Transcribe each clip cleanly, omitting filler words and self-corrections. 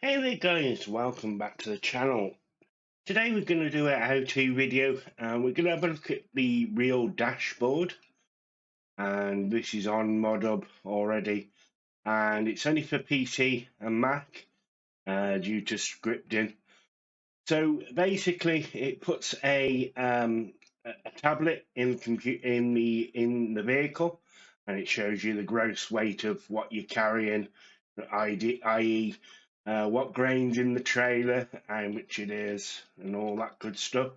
Hey there guys, welcome back to the channel. Today we're going to do a how-to video and we're going to have a look at the real dashboard, and this is on ModHub already, and it's only for PC and Mac due to scripting. So basically it puts a tablet in the vehicle, and it shows you the gross weight of what you're carrying, i.e. What grain's in the trailer, how much it is, and all that good stuff.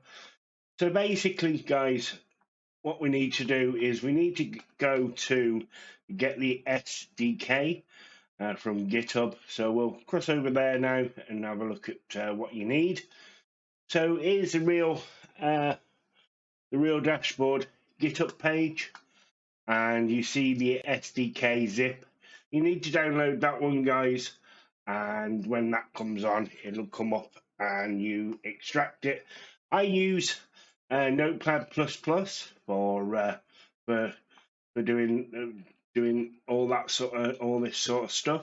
So basically, guys, what we need to do is we need to go to get the SDK from GitHub. So we'll cross over there now and have a look at what you need. So here's the real dashboard GitHub page, and you see the SDK zip. You need to download that one, guys, and when that comes on, it'll come up and you extract it. I use Notepad++ for doing all this sort of stuff,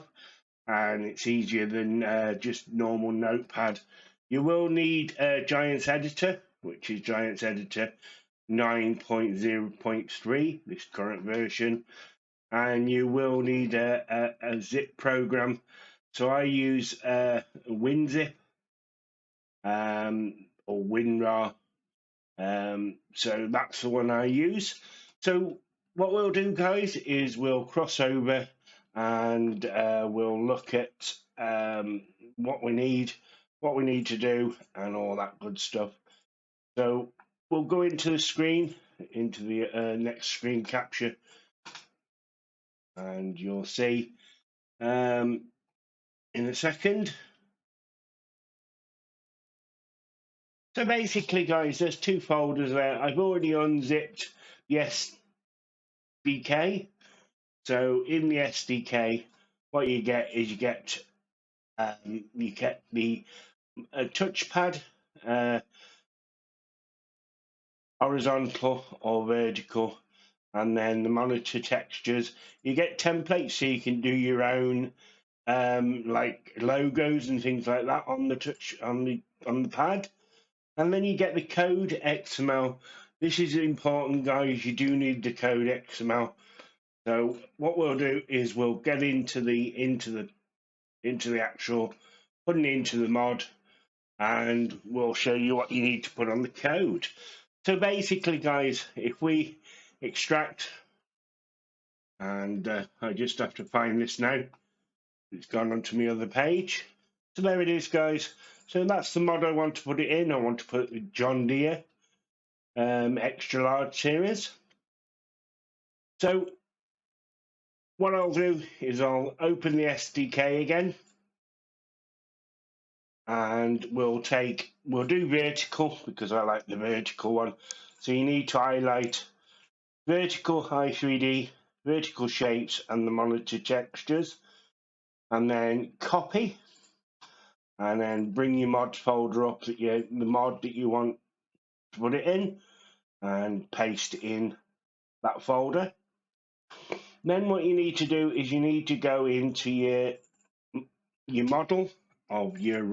and it's easier than just normal Notepad. You will need Giants Editor, which is Giants Editor 9.0.3, this current version, and you will need a zip program. So I use WinZip or WinRAR. So that's the one I use. So what we'll do, guys, is we'll cross over and we'll look at what we need to do, and all that good stuff. So we'll go into the screen, into the next screen capture, and you'll see in a second. So basically, guys, there's two folders there. I've already unzipped the SDK. So in the SDK, what you get is you get the touchpad, horizontal or vertical, and then the monitor textures. You get templates so you can do your own like logos and things like that on the pad. And then you get the code XML. This is important, guys. You do need the code XML. So what we'll do is we'll get into the actual putting it into the mod, and we'll show you what you need to put on the code. So basically, guys, if we extract, and I just have to find this now. It's gone onto my other page. So there it is, guys. So that's the mod I want to put it in. I want to put the John Deere extra large series. So what I'll do is I'll open the SDK again, and we'll do vertical because I like the vertical one. So you need to highlight vertical i3D, vertical shapes, and the monitor textures, and then copy, and then bring your mod folder up, the mod that you want to put it in, and paste in that folder. Then what you need to do is you need to go into your model of your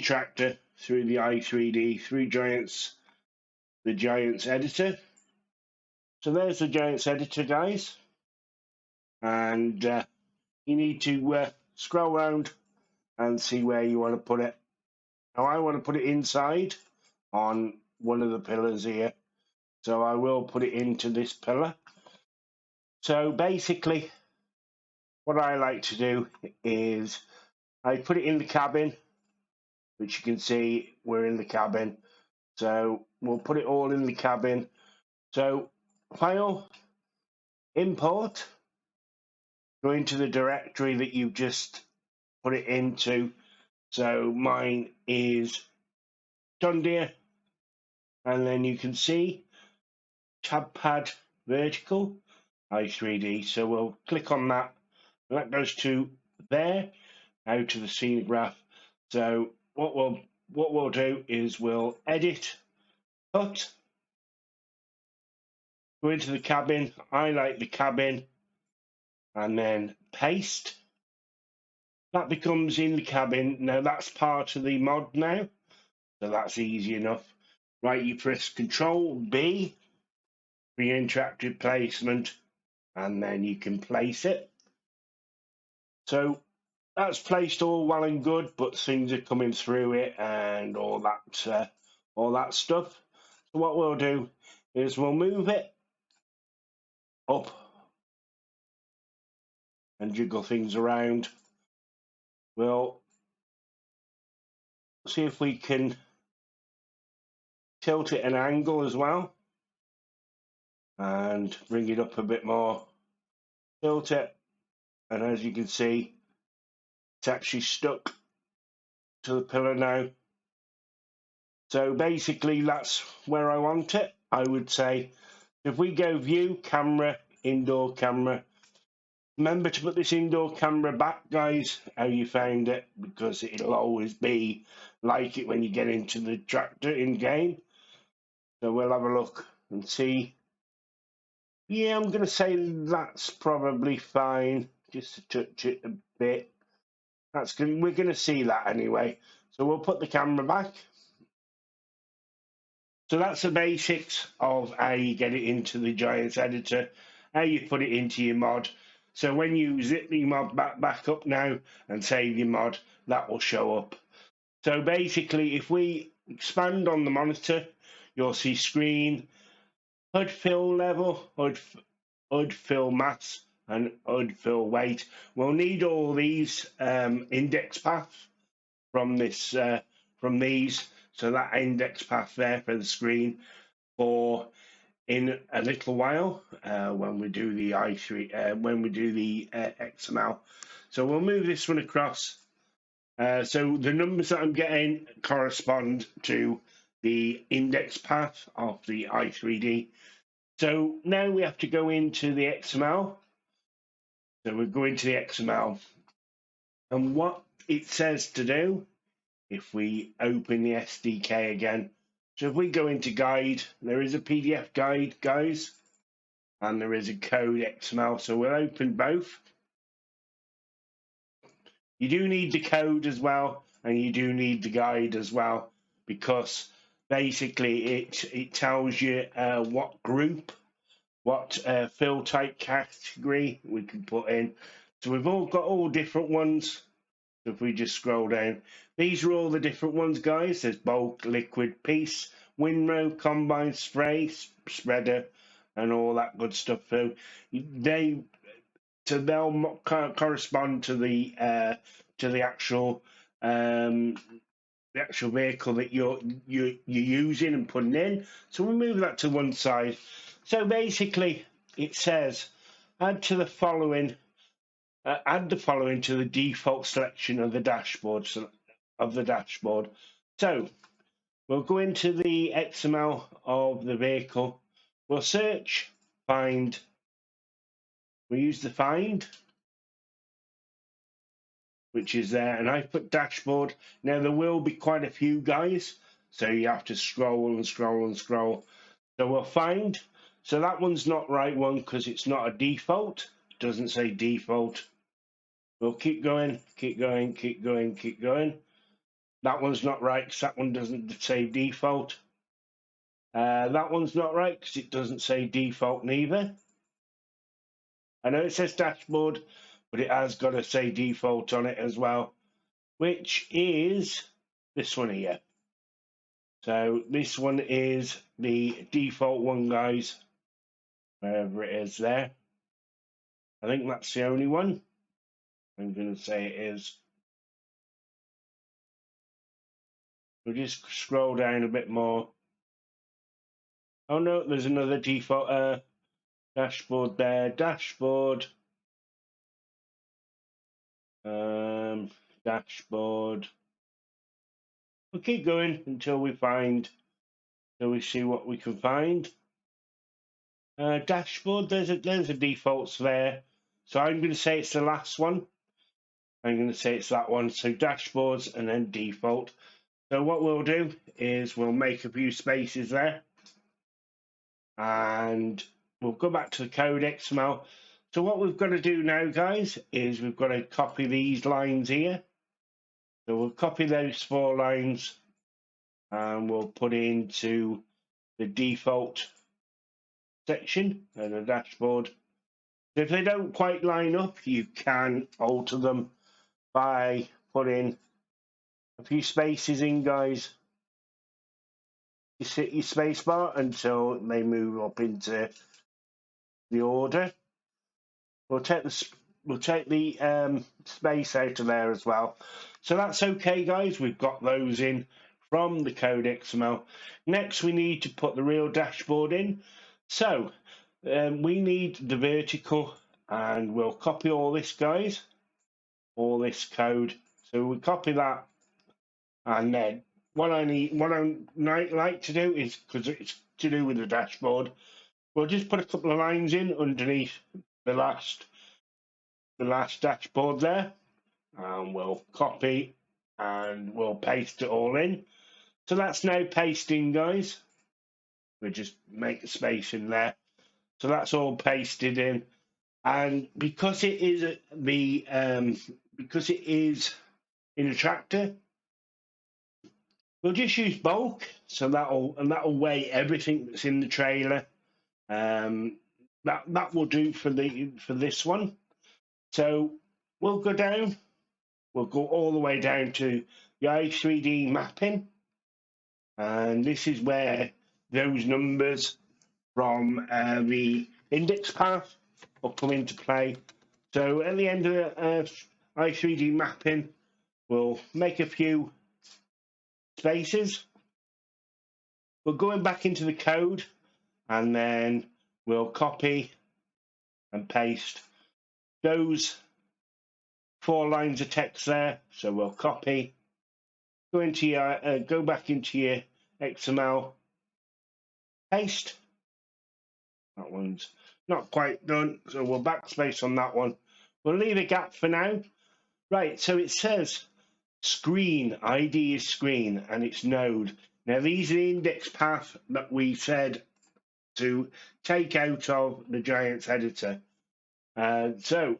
tractor through the i3D, through the Giants editor. So there's the Giants editor, guys, and you need to scroll around and see where you want to put it. Now I want to put it inside on one of the pillars here, so I will put it into this pillar. So basically what I like to do is I put it in the cabin, which you can see we're in the cabin. So we'll put it all in the cabin. So file, import, go into the directory that you've just put it into. So mine is John Deere, and then you can see tab pad vertical i3D. So we'll click on that, and that goes to there, out to the scene graph. So what we'll do is we'll edit, cut, go into the cabin, highlight the cabin, and then paste. that becomes in the cabin. Now that's part of the mod now, so that's easy enough. Right, you press Control B for your interactive placement, and then you can place it. So that's placed all well and good, but things are coming through it and all that stuff. So what we'll do is we'll move it up and jiggle things around. We'll see if we can tilt it an angle as well and bring it up a bit more. Tilt it, and as you can see, it's actually stuck to the pillar now. So basically that's where I want it. I would say if we go view, camera, indoor camera, remember to put this indoor camera back, guys, how you found it, because it'll always be like it when you get into the tractor in game. So we'll have a look and see. Yeah, I'm going to say that's probably fine, just to touch it a bit. That's good. We're going to see that anyway. So we'll put the camera back. So that's the basics of how you get it into the Giants editor, how you put it into your mod. So when you zip your mod back up now and save your mod, that will show up. So basically, if we expand on the monitor, you'll see screen, HUD fill level, HUD fill mass, and HUD fill weight. We'll need all these index paths from this from these. So that index path there for the screen for in a little while when we do the i3 when we do the XML. So we'll move this one across. So the numbers that I'm getting correspond to the index path of the i3D. So now we have to go into the XML. So we're going to the XML, and what it says to do, if we open the SDK again, so if we go into guide, there is a PDF guide, guys, and there is a code XML. So we'll open both. You do need the code as well, and you do need the guide as well, because basically it tells you what group, what fill type category we can put in. So we've all got all different ones. So if we just scroll down, these are all the different ones, guys. There's bulk, liquid, piece, windrow, combine, spray, spreader, and all that good stuff. So they'll correspond to the actual vehicle that you're using and putting in. So we'll move that to one side. So basically, it says add the following to the default selection of the dashboard. So we'll go into the XML of the vehicle. We'll search, find. We use the find, which is there, and I put dashboard. Now there will be quite a few, guys, so you have to scroll and scroll and scroll. So we'll find. So that one's not right one because it's not a default. It doesn't say default. We'll keep going, keep going, keep going, keep going. That one's not right because that one doesn't say default. That one's not right because it doesn't say default neither. I know it says dashboard, but it has got to say default on it as well, which is this one here. So this one is the default one, guys, wherever it is there. I think that's the only one. I'm going to say it is. We'll just scroll down a bit more. Oh no, there's another default dashboard there. Dashboard. Dashboard. We'll keep going until we see what we can find. Dashboard. There's a defaults there. So I'm going to say it's the last one. I'm going to say it's that one. So dashboards and then default. So what we'll do is we'll make a few spaces there. And we'll go back to the code XML. So what we've got to do now, guys, is we've got to copy these lines here. So we'll copy those 4 lines and we'll put into the default section of the dashboard. If they don't quite line up, you can alter them by putting a few spaces in, guys. You hit your space bar until they move up into the order. We'll take the space out of there as well. So that's okay, guys. We've got those in from the code XML. Next, we need to put the real dashboard in. So we need the vertical, and we'll copy all this, guys, all this code. So we copy that, and then what I like to do is, because it's to do with the dashboard, we'll just put a couple of lines in underneath the last dashboard there, and we'll copy and we'll paste it all in. So that's now pasting, guys. We'll just make a space in there. So that's all pasted in, and because it is in a tractor, we'll just use bulk. So that'll weigh everything that's in the trailer. That will do for this one. So we'll go down. We'll go all the way down to the i3D mapping, and this is where those numbers from the index path will come into play. So at the end of the i3D mapping, we'll make a few spaces. We're going back into the code, and then we'll copy and paste those 4 lines of text there. So we'll copy, go back into your XML, paste. That one's not quite done, so we'll backspace on that one. We'll leave a gap for now. Right, so it says screen, ID is screen, and it's node. Now these are the index path that we said to take out of the Giants editor. So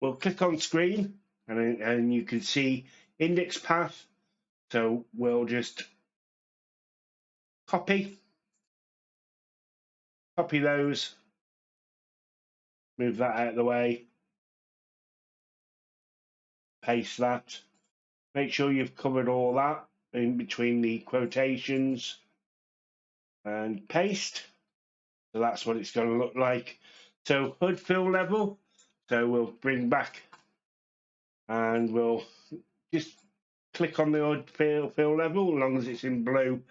we'll click on screen, and you can see index path. So we'll just copy those, move that out of the way, paste that. Make sure you've covered all that in between the quotations, and paste. So that's what it's going to look like. So HUD fill level. So we'll bring back, and we'll just click on the HUD fill level. As long as it's in blue,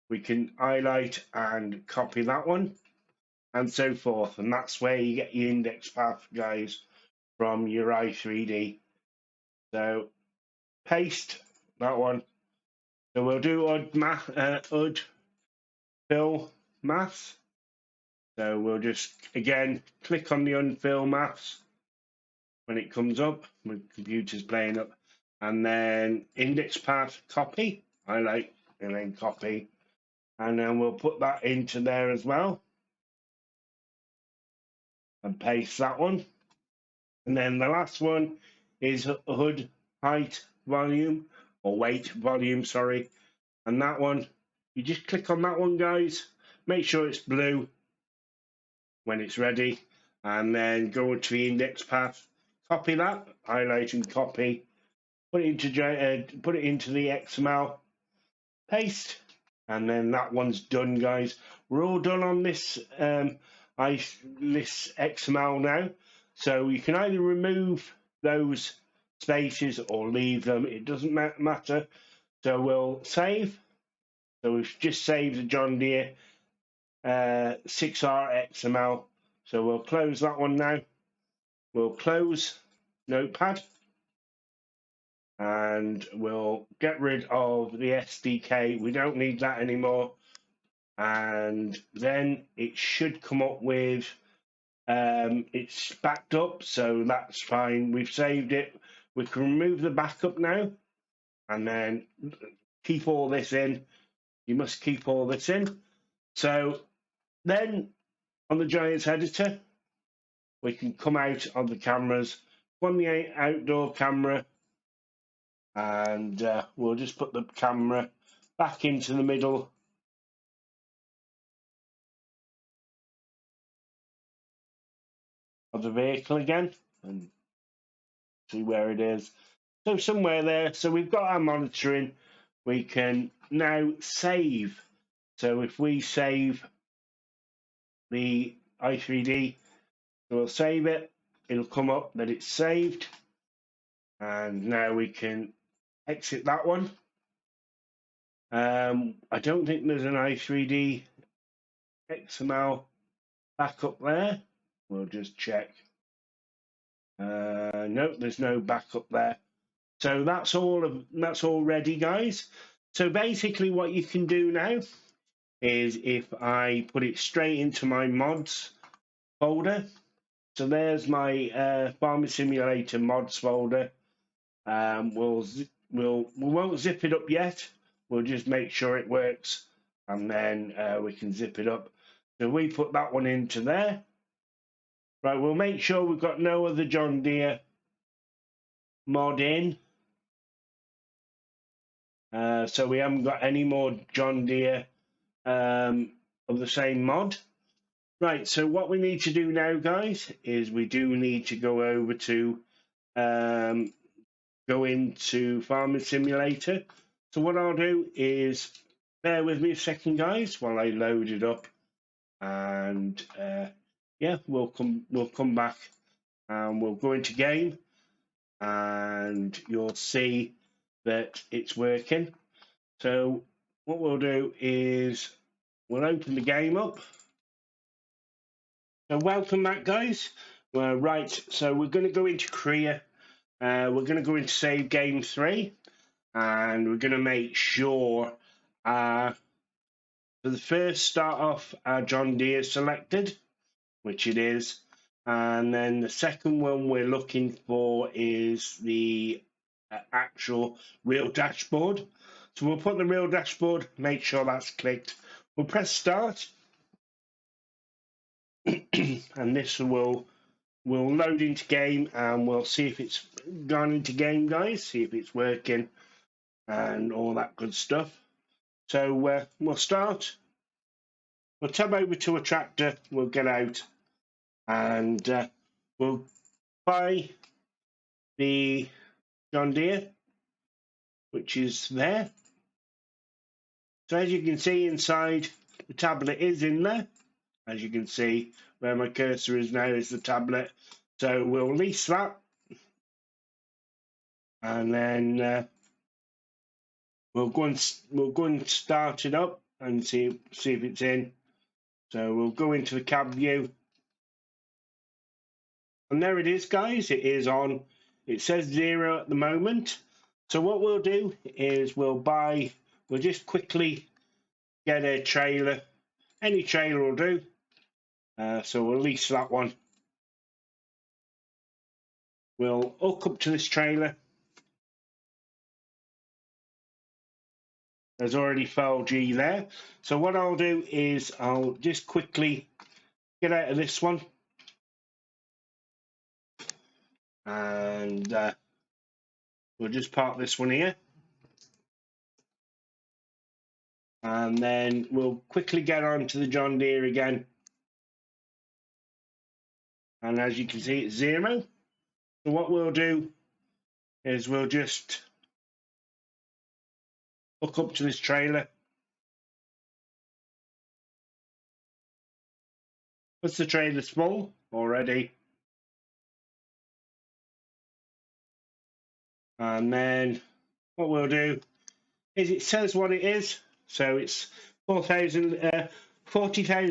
we can highlight and copy that one, and so forth. And that's where you get your index path, guys, from your i3D. So paste that one. So we'll do HUD fill math. So we'll just again click on the unfill maths when it comes up. My computer's playing up, and then index path copy, highlight, and then copy, and then we'll put that into there as well, and paste that one. And then the last one is HUD height volume, or weight volume, sorry. And that one, you just click on that one, guys. Make sure it's blue when it's ready, and then go to the index path, copy that, highlight and copy, put it into the XML, paste, and then that one's done, guys. We're all done on this this XML now. So you can either remove those spaces or leave them. It doesn't matter. So we'll save. So we've just saved the John Deere 6R XML. So we'll close that one now. We'll close Notepad, and we'll get rid of the SDK. We don't need that anymore. And then it should come up with it's backed up, so that's fine. We've saved it. We can remove the backup now, and then keep all this in. You must keep all this in. So then on the Giants editor, we can come out of the cameras, on the outdoor camera, and we'll just put the camera back into the middle of the vehicle again and see where it is. So somewhere there. So we've got our monitoring. We can now save. So if we save the i3D, we'll save it. It'll come up that it's saved. And now we can exit that one. I don't think there's an i3D XML backup there. We'll just check. No, there's no backup there. So that's all ready, guys. So basically what you can do now is if I put it straight into my mods folder. So there's my Farming Simulator mods folder. We won't zip it up yet. We'll just make sure it works, and then we can zip it up. So we put that one into there. Right, we'll make sure we've got no other John Deere mod in. So we haven't got any more John Deere of the same mod. Right, so what we need to do now, guys, is we do need to go over to go into Farming Simulator. So what I'll do is bear with me a second, guys, while I load it up, and yeah, we'll come back and we'll go into game, and you'll see that it's working. So what we'll do is we'll open the game up. So welcome back, guys. Right, so we're going to go into Korea. We're going to go into Save Game 3, and we're going to make sure for the first start off our John Deere selected, which it is, and then the second one we're looking for is the actual real dashboard. So we'll put the real dashboard, make sure that's clicked. We'll press start, and this will load into game, and we'll see if it's gone into game, guys, see if it's working and all that good stuff. So we'll start. We'll tab over to a tractor, we'll get out, and we'll buy the John Deere, which is there. So as you can see inside, the tablet is in there. As you can see, where my cursor is now is the tablet. So we'll lease that, and then we'll go and start it up and see if it's in. So we'll go into the cab view, and there it is, guys. It is on. It says 0 at the moment. So what we'll do is we'll just quickly get a trailer. Any trailer will do. So we'll lease that one. We'll hook up to this trailer. There's already file G there. So what I'll do is I'll just quickly get out of this one. And we'll just park this one here. And then we'll quickly get on to the John Deere again. And as you can see, it's 0. So what we'll do is we'll just hook up to this trailer. Because the trailer's full already. And then what we'll do is it says what it is. So it's 40,000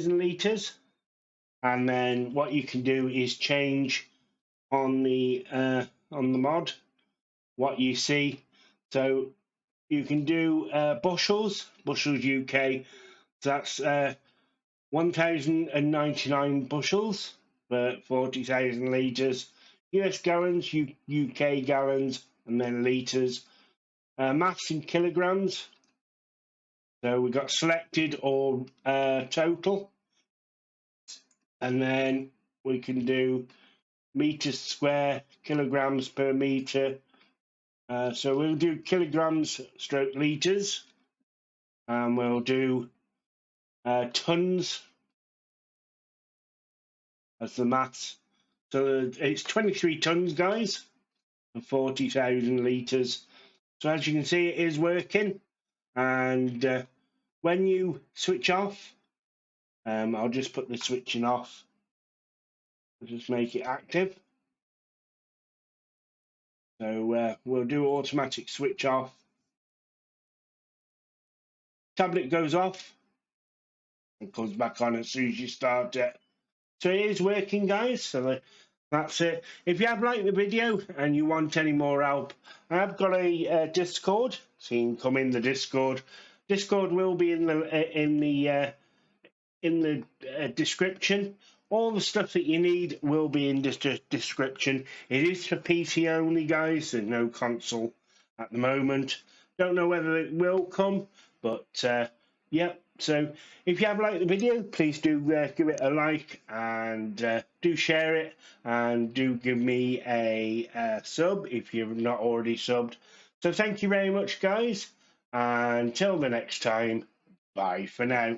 litres. And then what you can do is change on the mod what you see. So you can do bushels UK. So that's 1,099 bushels for 40,000 litres. US gallons, UK gallons, and then litres. Maths in kilograms. So we got selected or total. And then we can do meters square, kilograms per meter. So we'll do kilograms stroke liters, and we'll do tons as the maths. So it's 23 tons, guys, and 40,000 liters. So as you can see, it is working. And when you switch off, I'll just put the switching off. I'll just make it active. So we'll do automatic switch off. Tablet goes off and comes back on as soon as you start it. So it is working, guys. So that's it. If you have liked the video and you want any more help, I've got a Discord, so you can come in the Discord. Discord will be in the description. All the stuff that you need will be in the description. It is for PC only, guys. There's no console at the moment. Don't know whether it will come, but yeah. So if you have liked the video, please do give it a like, and do share it, and do give me a sub if you've not already subbed. So thank you very much, guys, and until the next time, bye for now.